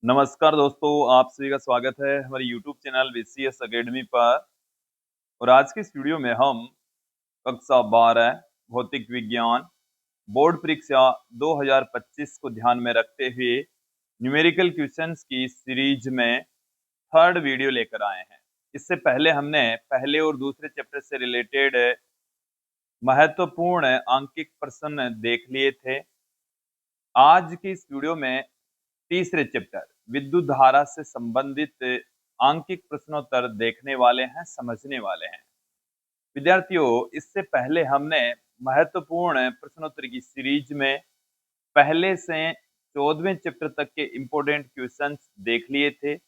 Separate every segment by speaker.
Speaker 1: नमस्कार दोस्तों, आप सभी का स्वागत है हमारे YouTube चैनल VCS अकेडमी पर। और आज के इस वीडियो में हम कक्षा 12 भौतिक विज्ञान बोर्ड परीक्षा 2025 को ध्यान में रखते हुए न्यूमेरिकल क्वेश्चंस की सीरीज में थर्ड वीडियो लेकर आए हैं। इससे पहले हमने पहले और दूसरे चैप्टर से रिलेटेड महत्वपूर्ण आंकिक प्रश्न देख लिए थे। आज की इस वीडियो में तीसरे चैप्टर विद्युत धारा से संबंधित आंकिक प्रश्नोत्तर देखने वाले हैं, समझने वाले हैं। विद्यार्थियों, इससे पहले हमने महत्वपूर्ण प्रश्नोत्तर की सीरीज में पहले से 14वें चैप्टर तक के इंपॉर्टेंट क्वेश्चंस देख लिए थे।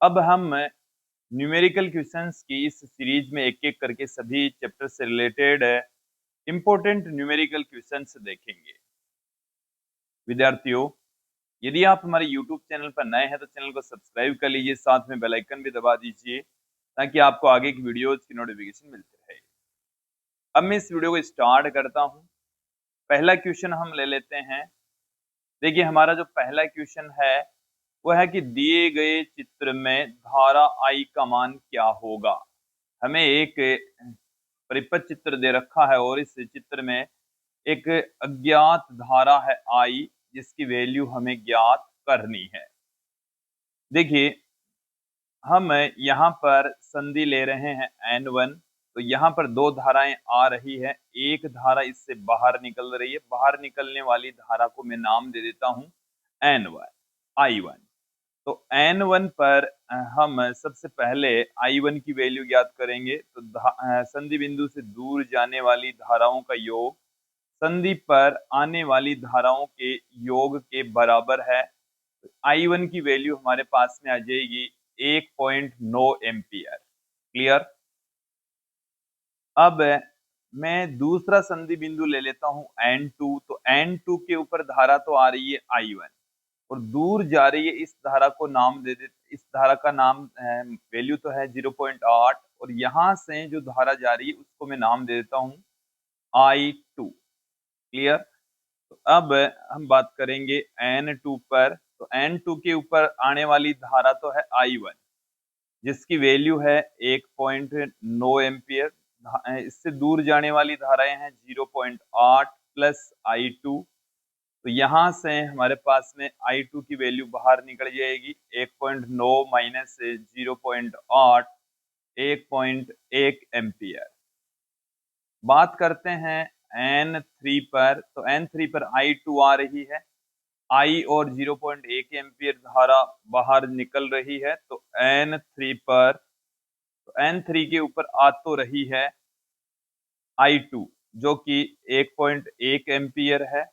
Speaker 1: अब हम न्यूमेरिकल क्वेश्चंस की इस सीरीज में एक एक करके सभी चैप्टर से रिलेटेड इंपॉर्टेंट न्यूमेरिकल क्वेश्चंस देखेंगे। विद्यार्थियों, यदि आप हमारे YouTube चैनल पर नए हैं तो चैनल को सब्सक्राइब कर लीजिए, साथ में बेल आइकन भी दबा दीजिए ताकि आपको आगे की वीडियोज की नोटिफिकेशन मिलती रहे। अब मैं इस वीडियो को स्टार्ट करता हूं। पहला क्वेश्चन हम ले लेते हैं। देखिए, हमारा जो पहला क्वेश्चन है वो है कि दिए गए चित्र में धारा I का मान क्या होगा। हमें एक परिपथ चित्र दे रखा है और इस चित्र में एक अज्ञात धारा है I, जिसकी वैल्यू हमें ज्ञात करनी है। देखिए, हम यहाँ पर संधि ले रहे हैं N1, तो यहाँ पर दो धाराएं आ रही है। एक धारा इससे बाहर निकल रही है। बाहर निकलने वाली धारा को मैं नाम दे देता हूं N1, I1। तो N1 पर हम सबसे पहले I1 की वैल्यू ज्ञात करेंगे। तो संधि बिंदु से दूर जाने वाली धाराओं का योग संधि पर आने वाली धाराओं के योग के बराबर है। I1 की वैल्यू हमारे पास में आ जाएगी 1.9 एम्पियर। क्लियर। अब मैं दूसरा संधि बिंदु ले लेता हूं N2। तो N2 के ऊपर धारा तो आ रही है I1 और दूर जा रही है। इस धारा को नाम दे देते, इस धारा का नाम वैल्यू तो है 0.8 और यहां से जो धारा जा रही है उसको मैं नाम दे देता हूं I2। क्लियर। तो अब हम बात करेंगे N2 पर। तो N2 के ऊपर आने वाली धारा तो है I1, जिसकी वैल्यू है 1.9 एम्पियर। इससे दूर जाने वाली धाराएं हैं 0.8 प्लस I2। तो यहां से हमारे पास में I2 की वैल्यू बाहर निकल जाएगी 1.9 माइनस 0.8, 1.1 एम्पियर। बात करते हैं N3 पर। तो N3 पर I2 आ रही है। I और 0.1 एम्पियर धारा बाहर निकल रही है। तो N3 के ऊपर आ तो रही है I2, जो कि 1.1 एम्पियर है।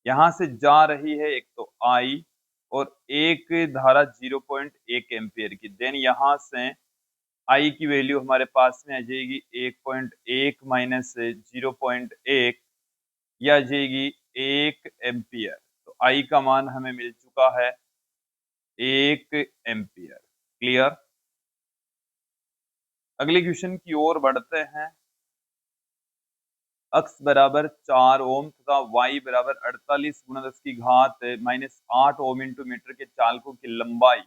Speaker 1: यहां से जा रही है एक तो I और एक धारा 0.1 एम्पियर की। देन यहां से I की वैल्यू हमारे पास में आ जाएगी 1.1 माइनस 0.1, यह आ जाएगी 1 एम्पियर। तो I का मान हमें मिल चुका है 1 एम्पियर। क्लियर। अगले क्वेश्चन की ओर बढ़ते हैं। x बराबर 4 ओम तथा y बराबर 48 गुणा 10 की घात -8 ओम इंटू मीटर के चालकों की लंबाई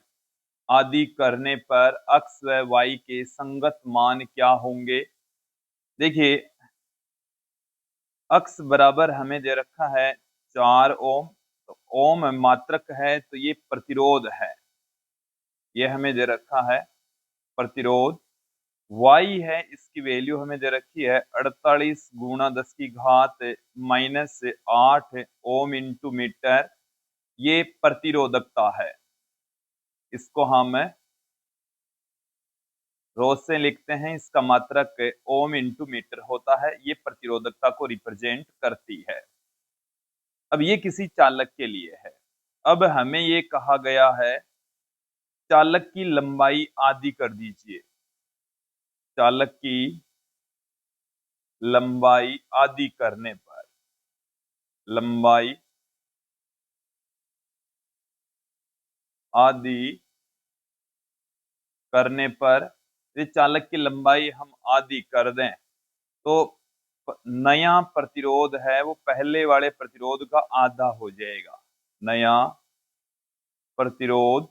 Speaker 1: आदि करने पर x व y के संगत मान क्या होंगे। देखिए, x बराबर हमें दे रखा है 4 ओम। तो ओम मात्रक है तो ये प्रतिरोध है, ये हमें दे रखा है प्रतिरोध। y है, इसकी वैल्यू हमें दे रखी है 48 गुणा 10 की घात -8 ओम इंटू मीटर, ये प्रतिरोधकता है। इसको हम रोज से लिखते हैं, इसका मात्रक ओम इंटू मीटर होता है। ये प्रतिरोधकता को रिप्रेजेंट करती है। अब ये किसी चालक के लिए है। अब हमें ये कहा गया है चालक की लंबाई आदि कर दीजिए। चालक की लंबाई आदि करने पर, लंबाई आदि करने पर यदि चालक की लंबाई हम आदि कर दें तो नया प्रतिरोध है वो पहले वाले प्रतिरोध का आधा हो जाएगा। नया प्रतिरोध,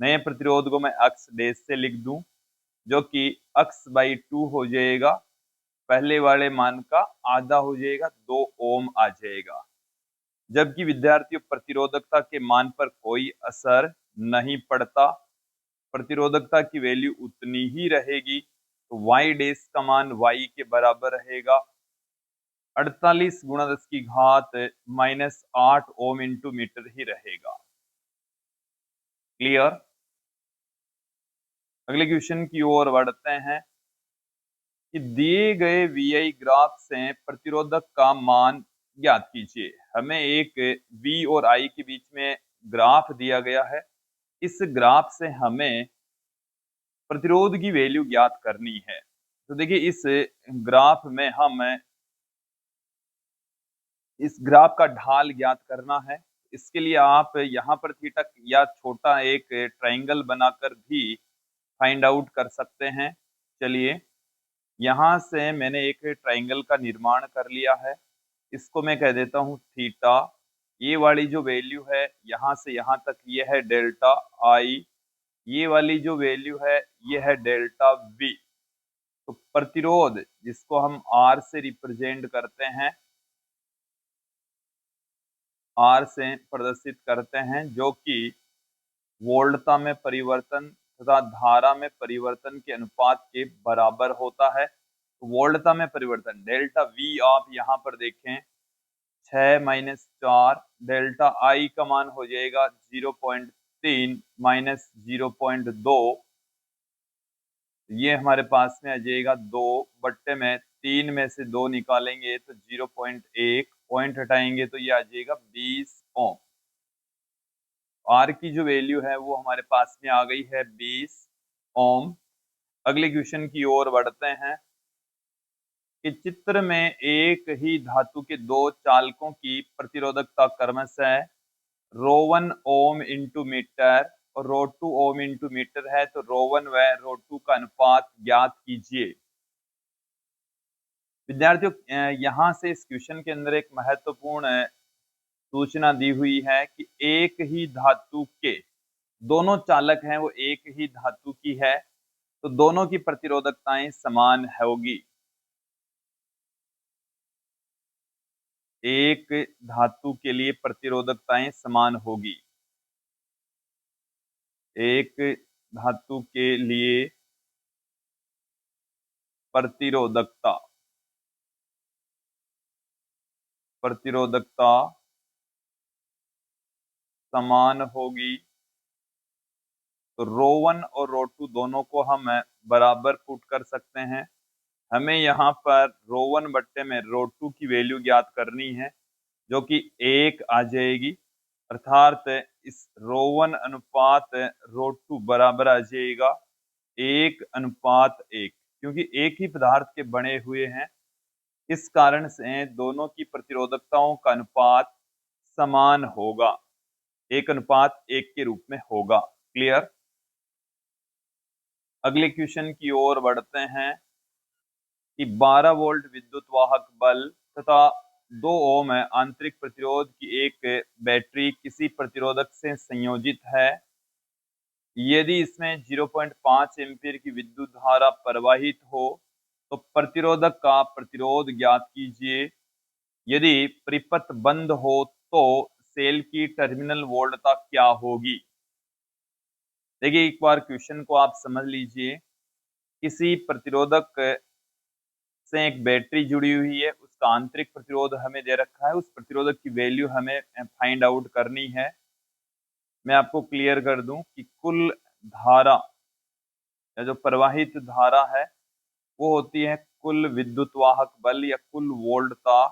Speaker 1: नए प्रतिरोध को मैं अक्स डैश से लिख दूं, जो कि x/2 हो जाएगा, पहले वाले मान का आधा हो जाएगा, 2 ओम आ जाएगा। जबकि विद्यार्थियों प्रतिरोधकता के मान पर कोई असर नहीं पड़ता, प्रतिरोधकता की वैल्यू उतनी ही रहेगी, तो y डैश का मान y के बराबर रहेगा 48 गुणा 10 की घात -8 ओम इंटू मीटर ही रहेगा। क्लियर? अगले क्वेश्चन की ओर बढ़ते हैं कि दिए गए VI ग्राफ से प्रतिरोधक का मान ज्ञात कीजिए। हमें एक V और I के बीच में ग्राफ दिया गया है। इस ग्राफ से हमें प्रतिरोध की वैल्यू ज्ञात करनी है। तो देखिए इस ग्राफ में हम इस ग्राफ का ढाल ज्ञात करना है। इसके लिए आप यहाँ पर थीटा या छोटा एक ट्रायंगल बनाकर भी फाइंड आउट कर सकते हैं। चलिए यहाँ से मैंने एक ट्रायंगल का निर्माण कर लिया है। इसको मैं कह देता हूँ थीटा। ये वाली जो वैल्यू है यहाँ से यहाँ तक ये है डेल्टा आई, ये वाली जो वैल्यू है ये है डेल्टा वी। तो प्रतिरोध जिसको हम आर से रिप्रेजेंट करते हैं, आर से प्रदर्शित करते हैं, जो कि वोल्टता में परिवर्तन तथा धारा में परिवर्तन के अनुपात के बराबर होता है। तो वोल्टता में परिवर्तन डेल्टा वी आप यहाँ पर देखें 6-4, डेल्टा आई का मान हो जाएगा 0.3 -0.2, ये हमारे पास में आ जाएगा 2/3 में से 2 निकालेंगे तो 0.1, पॉइंट हटाएंगे तो ये आ जाएगा 20 ओम। आर की जो वैल्यू है वो हमारे पास में आ गई है 20 ओम। अगले क्वेश्चन की ओर बढ़ते हैं कि चित्र में एक ही धातु के दो चालकों की प्रतिरोधकता क्रमशः ρ1 ओम इंटू मीटर और ρ2 ओम इंटू मीटर है, तो ρ1 व ρ2 का अनुपात ज्ञात कीजिए। विद्यार्थियों यहाँ से इस क्वेश्चन के अंदर एक महत्वपूर्ण सूचना दी हुई है कि एक ही धातु के दोनों चालक हैं, वो एक ही धातु की है, तो दोनों की प्रतिरोधकताएं समान होगी। एक धातु के लिए प्रतिरोधकताएं समान होगी। एक धातु के लिए प्रतिरोधकता समान होगी, तो ρ1 और ρ2 दोनों को हम बराबर पुट कर सकते हैं। हमें यहाँ पर ρ1 में ρ2 की वैल्यू ज्ञात करनी है, जो कि 1 आ जाएगी, अर्थात इस ρ1 अनुपात ρ2 बराबर आ जाएगा 1:1, क्योंकि एक ही पदार्थ के बने हुए हैं, इस कारण से दोनों की प्रतिरोधकताओं का अनुपात समान होगा, 1:1 के रूप में होगा। क्लियर? अगले क्वेश्चन की ओर बढ़ते हैं कि 12 वोल्ट विद्युत वाहक बल तथा 2 ओम आंतरिक प्रतिरोध की एक बैटरी किसी प्रतिरोधक से संयोजित है। यदि इसमें 0.5 एम्पीयर की विद्युत धारा प्रवाहित हो तो प्रतिरोधक का प्रतिरोध ज्ञात कीजिए। यदि परिपथ बंद हो तो सेल की टर्मिनल वोल्टता क्या होगी? देखिए एक बार क्वेश्चन को आप समझ लीजिए। किसी प्रतिरोधक से एक बैटरी जुड़ी हुई है, उसका आंतरिक प्रतिरोध हमें दे रखा है, उस प्रतिरोधक की वैल्यू हमें फाइंड आउट करनी है। मैं आपको क्लियर कर दूं कि कुल धारा या जो प्रवाहित धारा है वो होती है कुल विद्युत वाहक बल या कुल वोल्टता,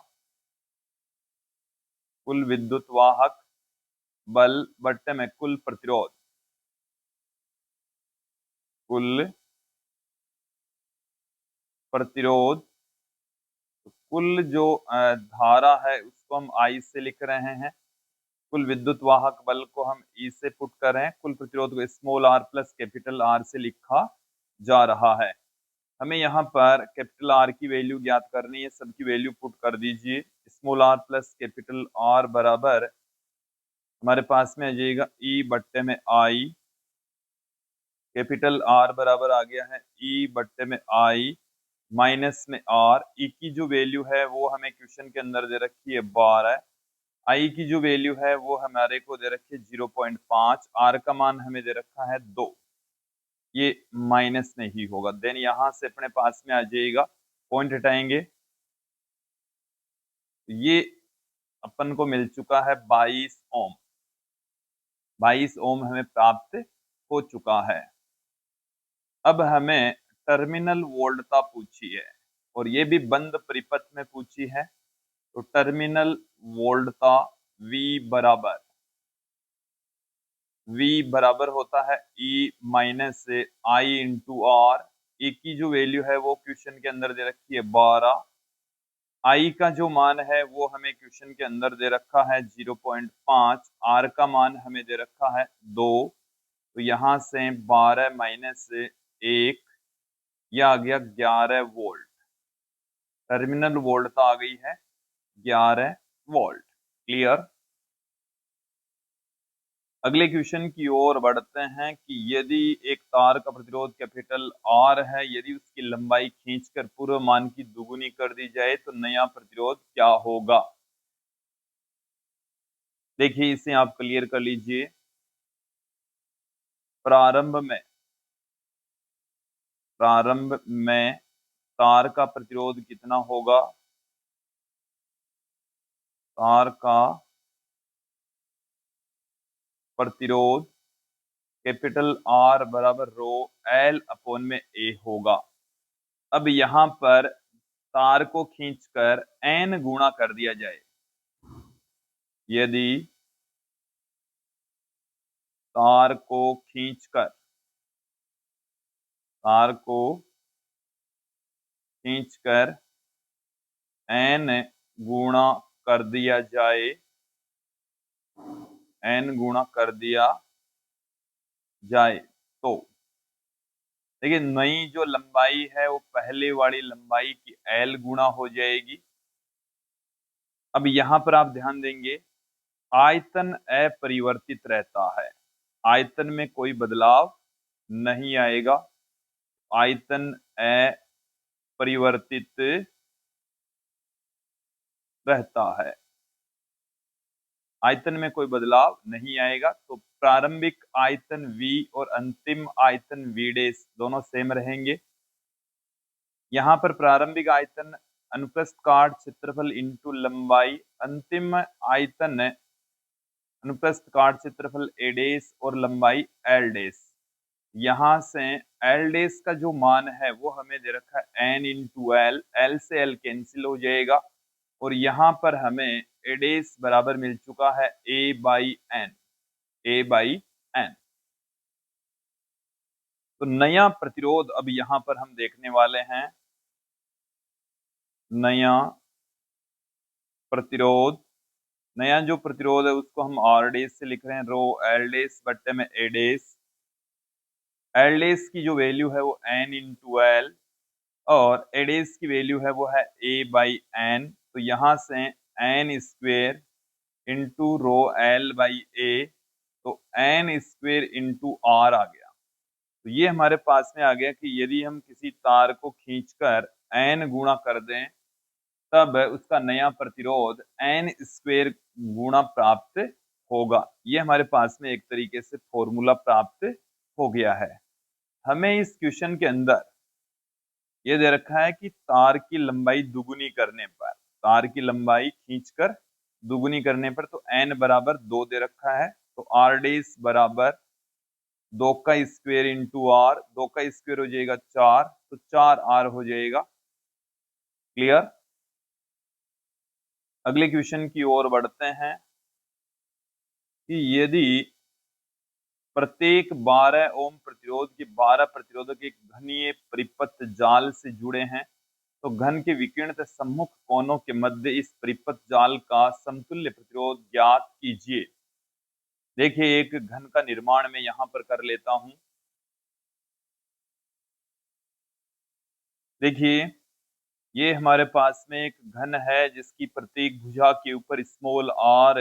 Speaker 1: कुल विद्युत वाहक बल बट्टे में कुल प्रतिरोध, कुल प्रतिरोध, कुल जो धारा है उसको हम आई से लिख रहे हैं, कुल विद्युत वाहक बल को हम ई से पुट कर रहे हैं, कुल प्रतिरोध को small R plus capital R से लिखा जा रहा है। हमें यहाँ पर कैपिटल आर की वैल्यू ज्ञात करनी है, सबकी वैल्यू पुट कर दीजिए। Small R plus capital R बराबर हमारे पास में आ जाएगा ई बट्टे में आई, कैपिटल आर बराबर आ गया है ई बट्टे में आई माइनस में आर। ई की जो वैल्यू है वो हमें क्वेश्चन के अंदर दे रखी है 12, आई की जो वैल्यू है वो हमारे को दे रखी है 0.5, आर का मान हमें दे रखा है 2, ये माइनस में ही होगा। देन यहां से अपने पास में आ जाएगा, पॉइंट हटाएंगे, ये अपन को मिल चुका है 22 ओम, 22 ओम हमें प्राप्त हो चुका है। अब हमें टर्मिनल वोल्टता पूछी है और ये भी बंद परिपथ में पूछी है। तो टर्मिनल वोल्टता V बराबर होता है E minus I into R. E की जो वैल्यू है वो क्वेश्चन के अंदर दे रखी है 12, आई का जो मान है वो हमें क्वेश्चन के अंदर दे रखा है 0.5, आर का मान हमें दे रखा है 2। तो यहां से 12 माइनस 1, यह आ गया 11 वोल्ट। टर्मिनल वोल्टता आ गई है 11 वोल्ट। क्लियर। अगले क्वेश्चन की ओर बढ़ते हैं कि यदि एक तार का प्रतिरोध कैपिटल आर है, यदि उसकी लंबाई खींचकर पूर्व मान की दुगुनी कर दी जाए तो नया प्रतिरोध क्या होगा। देखिए इसे आप क्लियर कर लीजिए। प्रारंभ में तार का प्रतिरोध कितना होगा, तार का प्रतिरोध कैपिटल आर बराबर रो एल अपॉन में ए होगा। अब यहां पर तार को खींचकर एन गुणा कर दिया जाए, यदि तार को खींचकर एन गुणा कर दिया जाए, तो देखिए नई जो लंबाई है वो पहले वाली लंबाई की एल गुणा हो जाएगी। अब यहां पर आप ध्यान देंगे आयतन अपरिवर्तित रहता है, आयतन में कोई बदलाव नहीं आएगा, आयतन अपरिवर्तित रहता है, आयतन में कोई बदलाव नहीं आएगा। तो प्रारंभिक आयतन V और अंतिम आयतन V डैश दोनों सेम रहेंगे। यहाँ पर प्रारंभिक आयतन अनुप्रस्थ काट क्षेत्रफल इंटू लंबाई, अंतिम आयतन अनुप्रस्थ काट क्षेत्रफल A डैश और लंबाई L डैश। यहां से L डैश का जो मान है वो हमें दे रखा है N इंटू एल, एल से L कैंसिल हो जाएगा और यहाँ पर हमें A डैश बराबर मिल चुका है A बाई एन। तो नया प्रतिरोध अब यहां पर हम देखने वाले हैं, नया जो प्रतिरोध है उसको हम आर डैश से लिख रहे हैं, रो एल डैश बट्टे में ए डैश। एल डैश की जो वैल्यू है वो एन इंटू एल और ए डैश की वैल्यू है वो है ए बाई एन। तो यहां से N square into rho L by A, तो एन स्क्वेयर इंटू आर आ गया। तो ये हमारे पास में आ गया कि यदि हम किसी तार को खींचकर एन गुणा कर दें तब उसका नया प्रतिरोध एन स्क्वेयर गुणा प्राप्त होगा। ये हमारे पास में एक तरीके से फॉर्मूला प्राप्त हो गया है। हमें इस क्वेश्चन के अंदर ये दे रखा है कि तार की लंबाई दुगुनी करने पर, तार की लंबाई खींचकर दुगुनी करने पर, तो एन बराबर 2 दे रखा है। तो आर डैश बराबर 2 का स्क्वेयर इंटू आर, 2 का स्क्वेयर हो जाएगा 4, तो 4 आर हो जाएगा। क्लियर। अगले क्वेश्चन की ओर बढ़ते हैं कि यदि प्रत्येक 12 ओम प्रतिरोध के 12 प्रतिरोधक एक घनीय परिपथ जाल से जुड़े हैं तो घन के विकिरणित सम्मुख कोनों के मध्य इस परिपथ जाल का समतुल्य प्रतिरोध ज्ञात कीजिए। देखिए एक घन का निर्माण मैं यहां पर कर लेता हूं। देखिए ये हमारे पास में एक घन है जिसकी प्रत्येक भुजा के ऊपर स्मॉल आर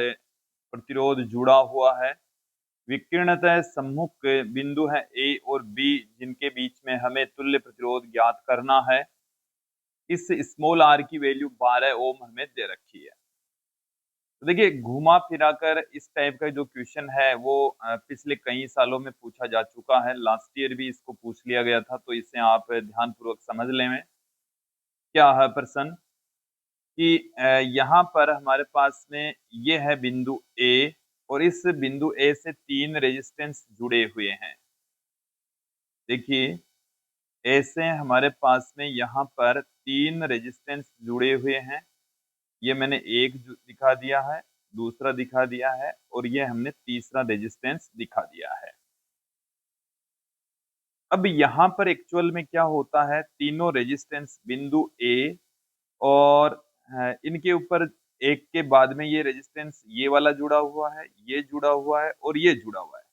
Speaker 1: प्रतिरोध जुड़ा हुआ है। विकिरणतः सम्मुख बिंदु है ए और बी, जिनके बीच में हमें तुल्य प्रतिरोध ज्ञात करना है। इस स्मॉल आर की वैल्यू 12 ओम हमें दे रखी है। तो देखिए, घुमा फिरा कर इस टाइप का जो क्वेश्चन है वो पिछले कई सालों में पूछा जा चुका है। लास्ट ईयर भी इसको पूछ लिया गया था, तो इसे आप ध्यानपूर्वक समझ लें। क्या है प्रश्न कि यहाँ पर हमारे पास में ये है बिंदु ए, और इस बिंदु ए से 3 रेजिस्टेंस जुड़े हुए हैं। देखिए, ऐसे हमारे पास में यहाँ पर 3 रेजिस्टेंस जुड़े हुए हैं। ये मैंने एक दिखा दिया है, दूसरा दिखा दिया है, और ये हमने तीसरा रेजिस्टेंस दिखा दिया है। अब यहाँ पर एक्चुअल में क्या होता है, तीनों रेजिस्टेंस बिंदु ए और इनके ऊपर एक के बाद में ये रेजिस्टेंस ये वाला जुड़ा हुआ है, ये जुड़ा हुआ है और ये जुड़ा हुआ है।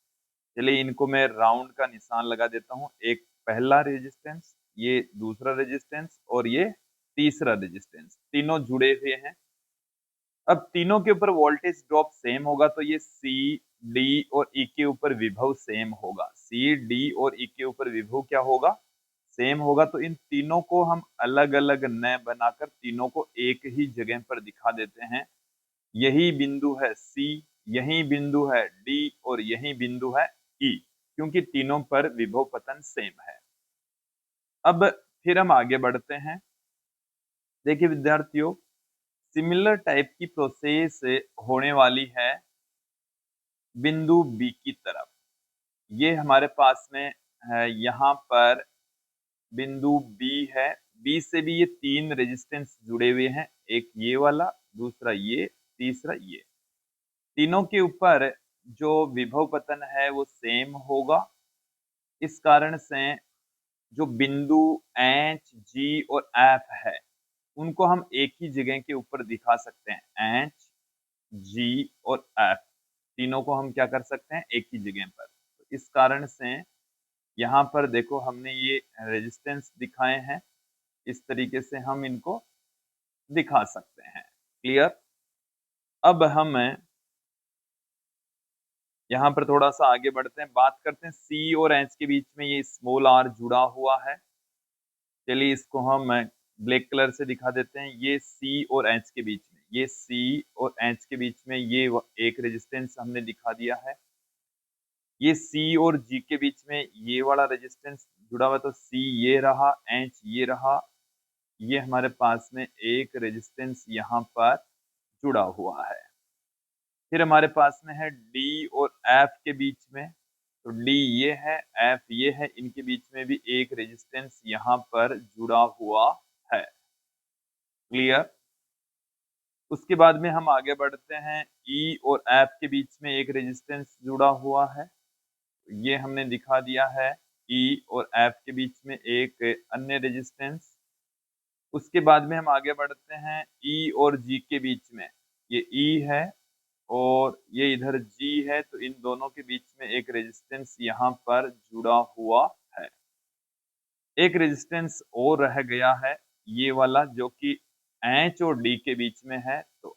Speaker 1: चलिए, इनको मैं राउंड का निशान लगा देता हूँ। एक पहला रेजिस्टेंस, ये दूसरा रेजिस्टेंस और ये तीसरा रेजिस्टेंस, तीनों जुड़े हुए हैं। अब तीनों के ऊपर वोल्टेज ड्रॉप सेम होगा, तो ये सी, डी और ई के ऊपर विभव सेम होगा। सी, डी और ई के ऊपर विभव क्या होगा, सेम होगा। तो इन तीनों को हम अलग अलग न बनाकर तीनों को एक ही जगह पर दिखा देते हैं। यही बिंदु है सी, यही बिंदु है डी और यही बिंदु है ई, क्योंकि तीनों पर विभव पतन सेम है। अब फिर हम आगे बढ़ते हैं। देखिए विद्यार्थियों, सिमिलर टाइप की प्रोसेस होने वाली है बिंदु बी की तरफ। ये हमारे पास में है, यहाँ पर बिंदु बी है। बी से भी ये 3 रेजिस्टेंस जुड़े हुए हैं, एक ये वाला, दूसरा ये, तीसरा ये। तीनों के ऊपर जो विभव पतन है वो सेम होगा। इस कारण से जो बिंदु एच, जी और एफ है, उनको हम एक ही जगह के ऊपर दिखा सकते हैं। एच, जी और एफ, तीनों को हम क्या कर सकते हैं, एक ही जगह पर। तो इस कारण से यहाँ पर देखो, हमने ये रेजिस्टेंस दिखाए हैं, इस तरीके से हम इनको दिखा सकते हैं। क्लियर। अब हम यहाँ पर थोड़ा सा आगे बढ़ते हैं, बात करते हैं सी और एच के बीच में ये स्मॉल आर जुड़ा हुआ है। चलिए, इसको हम ब्लैक कलर से दिखा देते हैं। ये सी और एच के बीच में, ये सी और एच के बीच में ये एक रेजिस्टेंस हमने दिखा दिया है। ये सी और जी के बीच में ये वाला रेजिस्टेंस जुड़ा हुआ, तो सी ये रहा, एच ये रहा। ये हमारे पास में एक रेजिस्टेंस यहाँ पर जुड़ा हुआ है। फिर हमारे पास में है डी और एफ के बीच में, तो डी ये है, एफ ये है, इनके बीच में भी एक रेजिस्टेंस यहाँ पर जुड़ा हुआ है। क्लियर। उसके बाद में हम आगे बढ़ते हैं, ई और एफ के बीच में एक रेजिस्टेंस जुड़ा हुआ है, ये हमने दिखा दिया है। ई और एफ के बीच में एक अन्य रेजिस्टेंस। उसके बाद में हम आगे बढ़ते हैं, ई और जी के बीच में, ये ई है और ये इधर जी है, तो इन दोनों के बीच में एक रेजिस्टेंस यहाँ पर जुड़ा हुआ है। एक रेजिस्टेंस और रह गया है, ये वाला, जो कि एच और डी के बीच में है। तो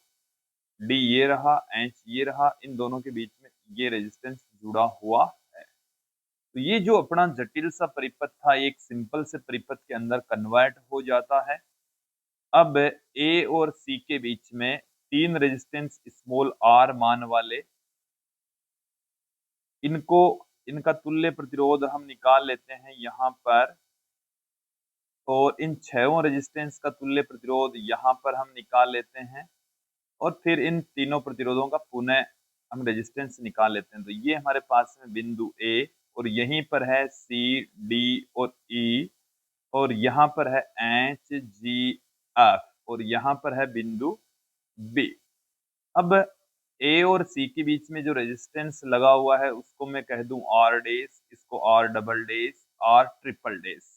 Speaker 1: डी ये रहा, एच ये रहा, इन दोनों के बीच में ये रेजिस्टेंस जुड़ा हुआ है। तो ये जो अपना जटिल सा परिपथ था, एक सिंपल से परिपथ के अंदर कन्वर्ट हो जाता है। अब ए और सी के बीच में 3 रेजिस्टेंस स्मॉल आर मान वाले, इनको, इनका तुल्य प्रतिरोध हम निकाल लेते हैं यहाँ पर, और इन 6 रेजिस्टेंस का तुल्य प्रतिरोध यहाँ पर हम निकाल लेते हैं, और फिर इन तीनों प्रतिरोधों का पुनः हम रेजिस्टेंस निकाल लेते हैं। तो ये हमारे पास में बिंदु ए, और यहीं पर है सी, डी और ई, और यहाँ पर है एच, जी, एफ, और यहाँ पर है बिंदु बी। अब ए और सी के बीच में जो रेजिस्टेंस लगा हुआ है उसको मैं कह दूं आर डेस, इसको R double dash, R triple dash.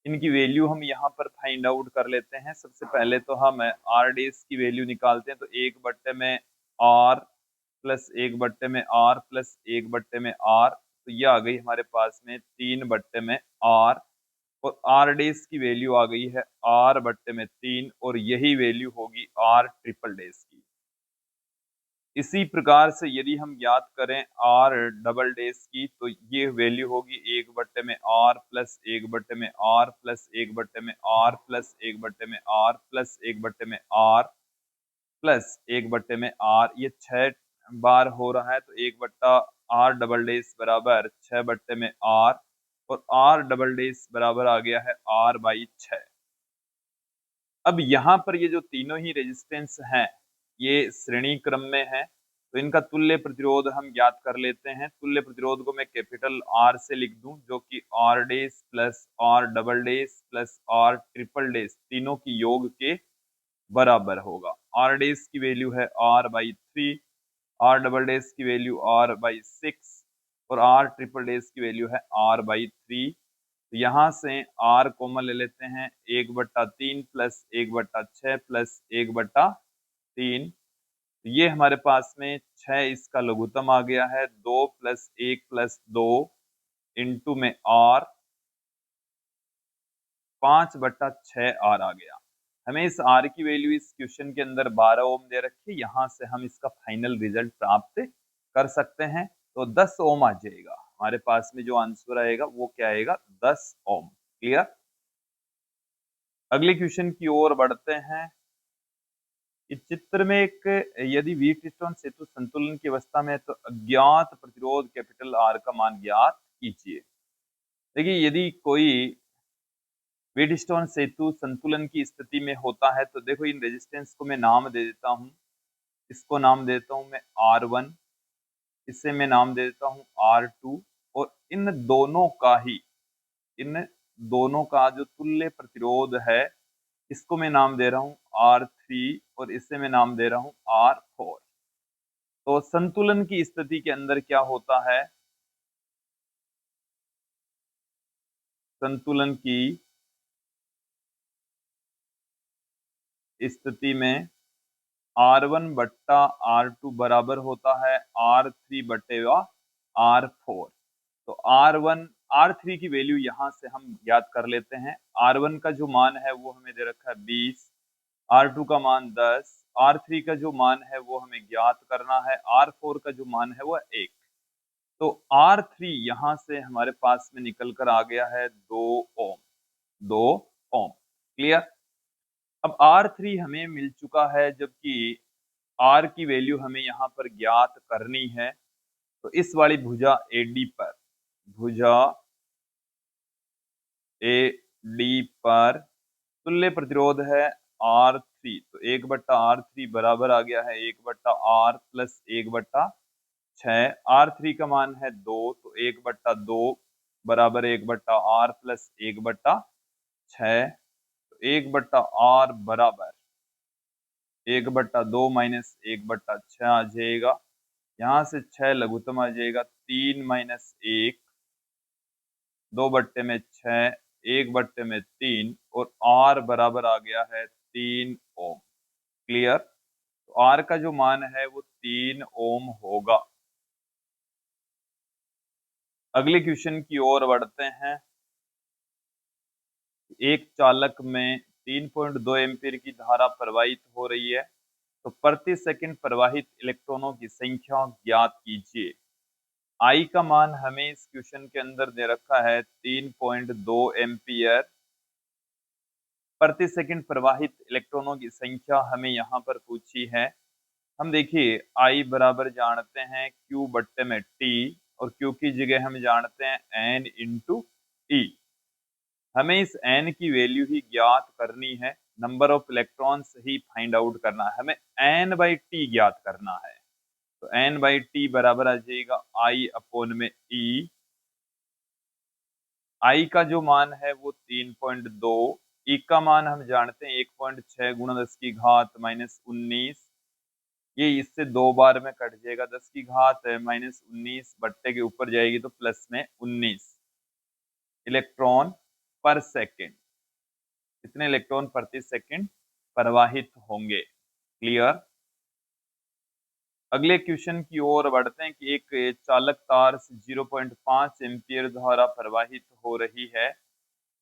Speaker 1: इनकी वैल्यू हम यहाँ पर फाइंड आउट कर लेते हैं। सबसे पहले तो हम आर डेस की वैल्यू निकालते हैं, तो 1 बट्टे में आर प्लस 1 बट्टे में आर प्लस 1 बट्टे में आर, तो ये आ गई हमारे पास में 3 बट्टे में आर, और आर डेस की वैल्यू आ गई है r/3, और यही वैल्यू होगी आर ट्रिपल डेस की। इसी प्रकार से यदि हम ज्ञात करें आर डबल डेज की, तो ये वैल्यू होगी 1/में r+1/r+1/r+1/r+1/r ये 6 बार हो रहा है, तो 1/r डबल डेज बराबर 6/r और r डबल डेज बराबर आ गया है r/6। अब यहाँ पर ये जो तीनों ही रेजिस्टेंस हैं ये श्रेणी क्रम में है, तो इनका तुल्य प्रतिरोध हम ज्ञात कर लेते हैं। तुल्य प्रतिरोध को मैं कैपिटल R से लिख दूं, जो कि R days plus R double days plus R triple days तीनों की योग के बराबर होगा। R डेज की वैल्यू है R/3, R डबल डेज की वैल्यू R/6 और R ट्रिपल डेज की वैल्यू है R/3। तो यहाँ से R कॉमन ले लेते हैं, 1/3 प्लस 1/6 प्लस 1/3। ये हमारे पास में 6 इसका लघुत्तम आ गया है, 2 प्लस 1 प्लस 2 इंटू में R 5/6R आ गया। हमें इस R की वैल्यू इस क्वेश्चन के अंदर 12 ओम दे रखी है, यहाँ से हम इसका फाइनल रिजल्ट प्राप्त कर सकते हैं। तो 10 ओम आ जाएगा हमारे पास में, जो आंसर आएगा वो क्या आएगा, 10 ओम। क्लियर। अगले क्वेश्चन की ओर बढ़ते हैं। इस चित्र में एक, यदि व्हीटस्टोन सेतु संतुलन की अवस्था में है तो अज्ञात प्रतिरोध कैपिटल R का मान ज्ञात कीजिए। देखिए, यदि कोई व्हीटस्टोन सेतु संतुलन की स्थिति में होता है तो देखो, इन रेजिस्टेंस को मैं नाम दे देता हूं। इसको नाम देता हूं मैं R1, इसे मैं नाम दे देता हूं R2, और इन दोनों का जो तुल्य प्रतिरोध है इसको मैं नाम दे रहा हूं R3 और इसे मैं नाम दे रहा हूं R4। तो संतुलन की स्थिति के अंदर क्या होता है, संतुलन की स्थिति में R1/R2 बराबर होता है R3/R4। तो R3 की वैल्यू यहां से हम ज्ञात कर लेते हैं। R1 का जो मान है वो हमें दे रखा है 20, R2 का मान 10, R3 का जो मान है वो हमें ज्ञात करना है, R4 का जो मान है वो 1। तो R3 यहां से हमारे पास में निकल कर आ गया है 2 ओम। 2 ओम। क्लियर। अब R3 हमें मिल चुका है, जबकि R की वैल्यू हमें यहाँ पर ज्ञात करनी है। तो इस वाली भुजा AD पर, भुजा AD पर तुल्य प्रतिरोध है R3, तो 1/R3 बराबर आ गया है 1/R प्लस 1/6। R3 का मान है 2, तो 1/2 बराबर 1/R प्लस 1/6। तो 1/R बराबर 1/2 माइनस 1/6 आ जाएगा। यहाँ से 6 लघुत्तम आ जाएगा, 3 माइनस 1, 2/6, 1/3 और R बराबर आ गया है 3 ओम। क्लियर। तो R का जो मान है वो 3 ओम होगा। अगले क्वेश्चन की ओर बढ़ते हैं। एक चालक में 3.2 एम्पीयर की धारा प्रवाहित हो रही है, तो प्रति सेकंड प्रवाहित इलेक्ट्रॉनों की संख्या ज्ञात कीजिए। I का मान हमें इस क्वेश्चन के अंदर दे रखा है 3.2 एम्पीयर। प्रति सेकंड प्रवाहित इलेक्ट्रॉनों की संख्या हमें यहाँ पर पूछी है। हम देखिए, I बराबर जानते हैं Q/T, और Q की जगह हम जानते हैं N × T। हमें इस N की वैल्यू ही ज्ञात करनी है, number of electrons he find out करना है, हमें N/T ज्ञात करना है। तो N/T बराबर आ जाएगा I/E। I का जो मान है वो 3.2, E का मान हम जानते हैं 1.6 गुणा 10 की घात -19। ये इससे 2 बार में कट जाएगा, 10 की घात -19 बट्टे के ऊपर जाएगी तो प्लस में 19 इलेक्ट्रॉन पर सेकेंड। कितने इलेक्ट्रॉन प्रति सेकंड प्रवाहित होंगे। क्लियर। अगले क्वेश्चन की ओर बढ़ते हैं कि एक चालक तार से 0.5 एम्पीयर धारा प्रवाहित हो रही है,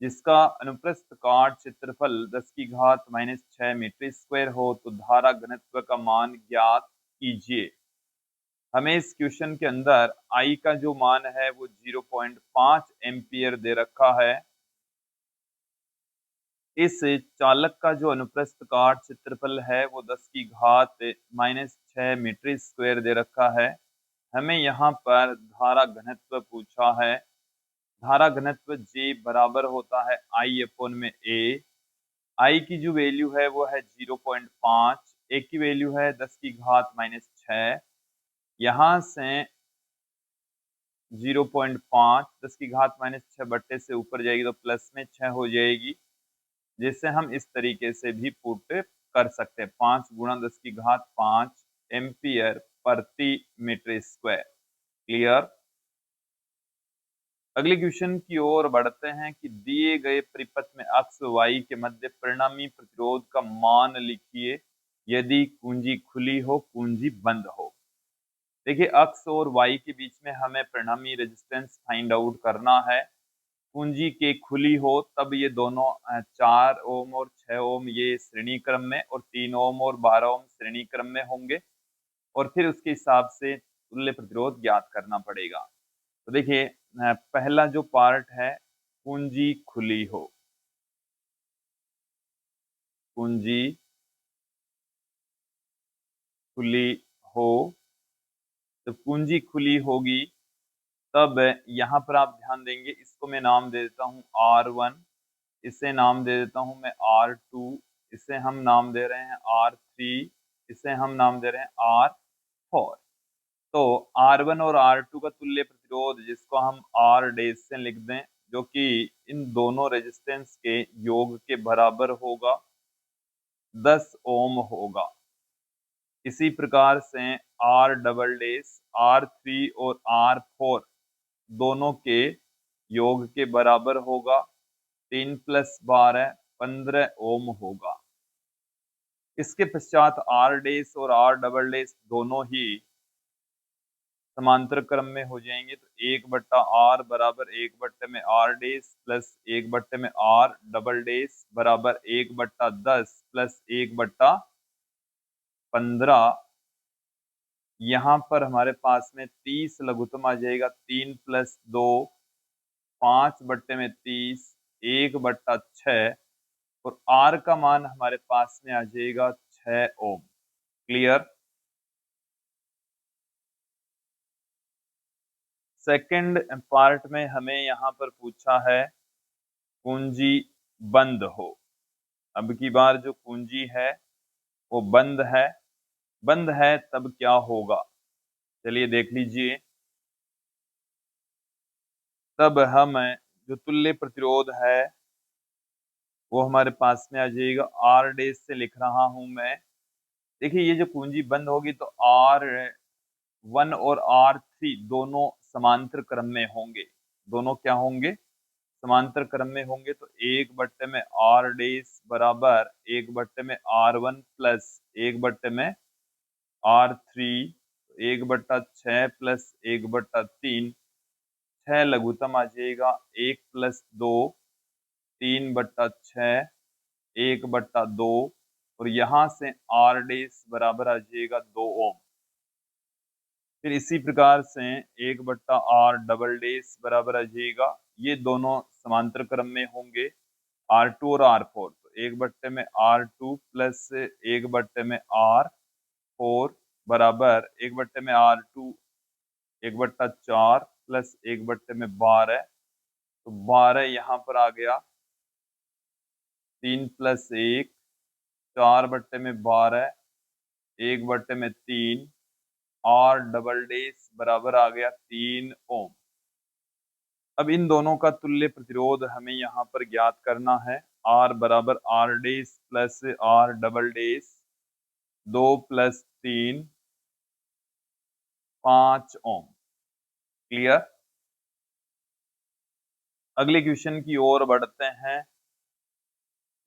Speaker 1: जिसका अनुप्रस्थ काट क्षेत्रफल 10 की घात -6 मीटर स्क्वायर हो, तो धारा घनत्व का मान ज्ञात कीजिए। हमें इस क्वेश्चन के अंदर I का जो मान है वो 0.5 एम्पियर दे रखा है। इस चालक का जो अनुप्रस्थ काट क्षेत्रफल है वो 10 की घात -6 मीटर स्क्वायर दे रखा है। हमें यहाँ पर धारा घनत्व पूछा है। धारा घनत्व J बराबर होता है I अपॉन में A। I की जो वैल्यू है वो है 0.5, A की वैल्यू है 10 की घात -6। यहाँ से 0.5 10 की घात -6 बट्टे से ऊपर जाएगी तो प्लस में 6 हो जाएगी, जिससे हम इस तरीके से भी पुट कर सकते हैं। 5 गुणा 10 की घात 5 एम्पियर प्रति मीटर स्क्वायर। क्लियर। अगले क्वेश्चन की ओर बढ़ते हैं कि दिए गए परिपथ में अक्ष y के मध्य परिणामी प्रतिरोध का मान लिखिए यदि कुंजी खुली हो कुंजी बंद हो। देखिए अक्ष और y के बीच में हमें परिणामी रेजिस्टेंस फाइंड आउट करना है। कुंजी के खुली हो तब ये दोनों 4 ओम और 6 ओम ये श्रेणी क्रम में और 3 ओम और 12 ओम श्रेणी क्रम में होंगे, और फिर उसके हिसाब से तुल्य प्रतिरोध ज्ञात करना पड़ेगा। तो देखिए पहला जो पार्ट है कुंजी खुली हो, कुंजी खुली हो, तो कुंजी खुली होगी तब यहाँ पर आप ध्यान देंगे, इसको मैं नाम दे देता हूँ R1, इसे नाम दे देता हूँ मैं R2, इसे हम नाम दे रहे हैं R3, इसे हम नाम दे रहे हैं R4। तो R1 और R2 का तुल्य प्रतिरोध जिसको हम R डैश से लिख दें, जो कि इन दोनों रेजिस्टेंस के योग के बराबर होगा, 10 ओम होगा। इसी प्रकार से R डबल डैश R3 और R4 दोनों के योग के बराबर होगा, 3 + 12 15 ओम होगा। इसके पश्चात R डैश और R डबल डैश दोनों ही समांतर क्रम में हो जाएंगे, तो 1/R बराबर 1/R dash plus 1/R double dash बराबर 1/10 प्लस 1/15। यहाँ पर हमारे पास में 30 लघुत्तम आ जाएगा, 3 + 2 5/30 1/6, और R का मान हमारे पास में आ जाएगा 6 ओम। क्लियर। सेकंड पार्ट में हमें यहाँ पर पूछा है कुंजी बंद हो। अब की बार जो कुंजी है वो बंद है। बंद है तब क्या होगा, चलिए देख लीजिए। तब हम जो तुल्य प्रतिरोध है वो हमारे पास में आ जाएगा, R डैश से लिख रहा हूं मैं। देखिए ये जो कुंजी बंद होगी तो R1 और R3 दोनों समांतर क्रम में होंगे। दोनों क्या होंगे, समांतर क्रम में होंगे। तो 1/R डैश बराबर 1/R1 प्लस 1/R3, 1/6 प्लस 1/3, 6 लघुत्तम आ जाएगा, 1 + 2 3/6 1/2, और यहाँ से R डैश बराबर आ जाएगा 2 ओम। फिर इसी प्रकार से 1/R डबल डैश बराबर आ जाएगा, ये दोनों समांतर क्रम में होंगे, R2 और R4। तो 1/R2 प्लस 1/R4 बराबर 1/R2 1/4 प्लस 1/12, तो 12 यहाँ पर आ गया, 3 + 1 4/12 1/3, R डबल डैश बराबर आ गया 3 ओम। अब इन दोनों का तुल्य प्रतिरोध हमें यहाँ पर ज्ञात करना है। R बराबर R dash plus R double dash 2 + 3 5 ओम। क्लियर। अगले क्वेश्चन की ओर बढ़ते हैं।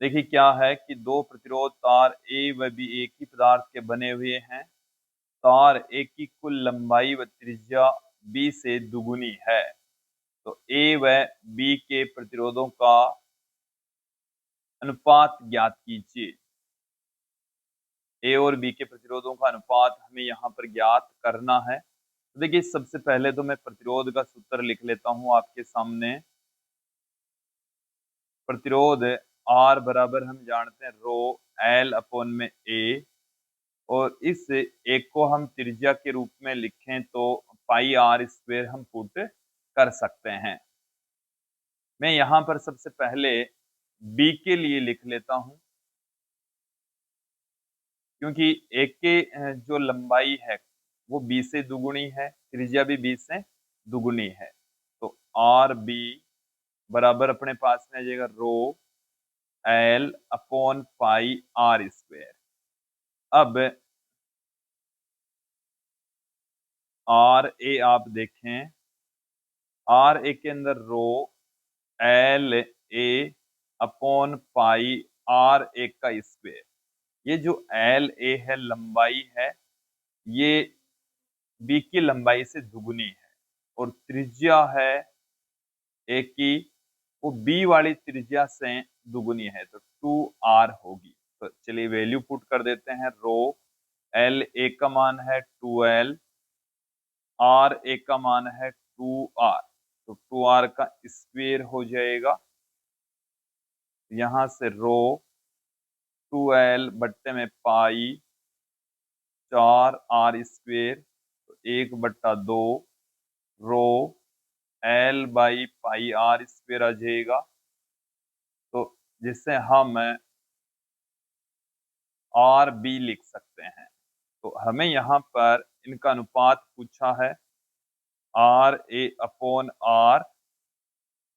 Speaker 1: देखिए क्या है कि दो प्रतिरोध तार A व B एक ही पदार्थ के बने हुए हैं। तार A की कुल लंबाई व त्रिज्या B से दुगुनी है। तो A व B के प्रतिरोधों का अनुपात ज्ञात कीजिए। A और B के प्रतिरोधों का अनुपात हमें यहाँ पर ज्ञात करना है। तो देखिए सबसे पहले तो मैं प्रतिरोध का सूत्र लिख लेता हूं आपके सामने। प्रतिरोध R बराबर हम जानते हैं रो L अपॉन में A, और इस एक को हम त्रिज्या के रूप में लिखें तो पाई R स्क्वायर हम पुट कर सकते हैं। मैं यहां पर सबसे पहले B के लिए लिख लेता हूं, क्योंकि एक के जो लंबाई है वो B से दुगुनी है, त्रिज्या भी B से दुगुनी है, तो आर बी बराबर अपने पास में आ जाएगा rho L upon pi R square. अब आर ए आप देखें, आर ए के अंदर rho L A upon pi R A का स्क्वायर। ये जो एल ए है लंबाई है, ये बी की लंबाई से दुगुनी है, और त्रिज्या है ए की, वो बी वाली त्रिज्या से दुगुनी है, तो 2r होगी। तो चलिए वैल्यू पुट कर देते हैं। रो एल ए का मान है 2l, आर ए का मान है 2r, तो 2r का स्क्वायर हो जाएगा। यहां से रो 2l बट्टे में पाई 4r स्क्वायर, तो 1/2 rho L by pi R square आ जाएगा। तो जिससे हम आर बी लिख सकते हैं। तो हमें यहाँ पर इनका अनुपात पूछा है R A upon R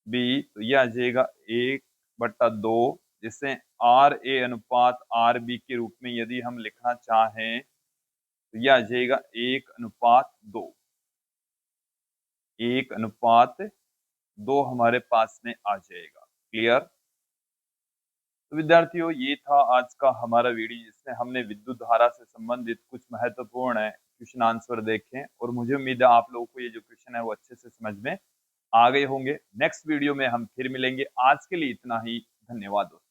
Speaker 1: B, तो यह आ जाएगा 1/2, जिसे आर ए अनुपात आर बी के रूप में यदि हम लिखना चाहें तो यह आ जाएगा 1:2। 1:2 हमारे पास में आ जाएगा। क्लियर? तो विद्यार्थियों, ये था आज का हमारा वीडियो, जिसमें हमने विद्युत धारा से संबंधित कुछ महत्वपूर्ण क्वेश्चन आंसर देखे, और मुझे उम्मीद है आप लोगों को ये जो क्वेश्चन है वो अच्छे से समझ में आ गए होंगे। नेक्स्ट वीडियो में हम फिर मिलेंगे। आज के लिए इतना ही। धन्यवाद दोस्तों।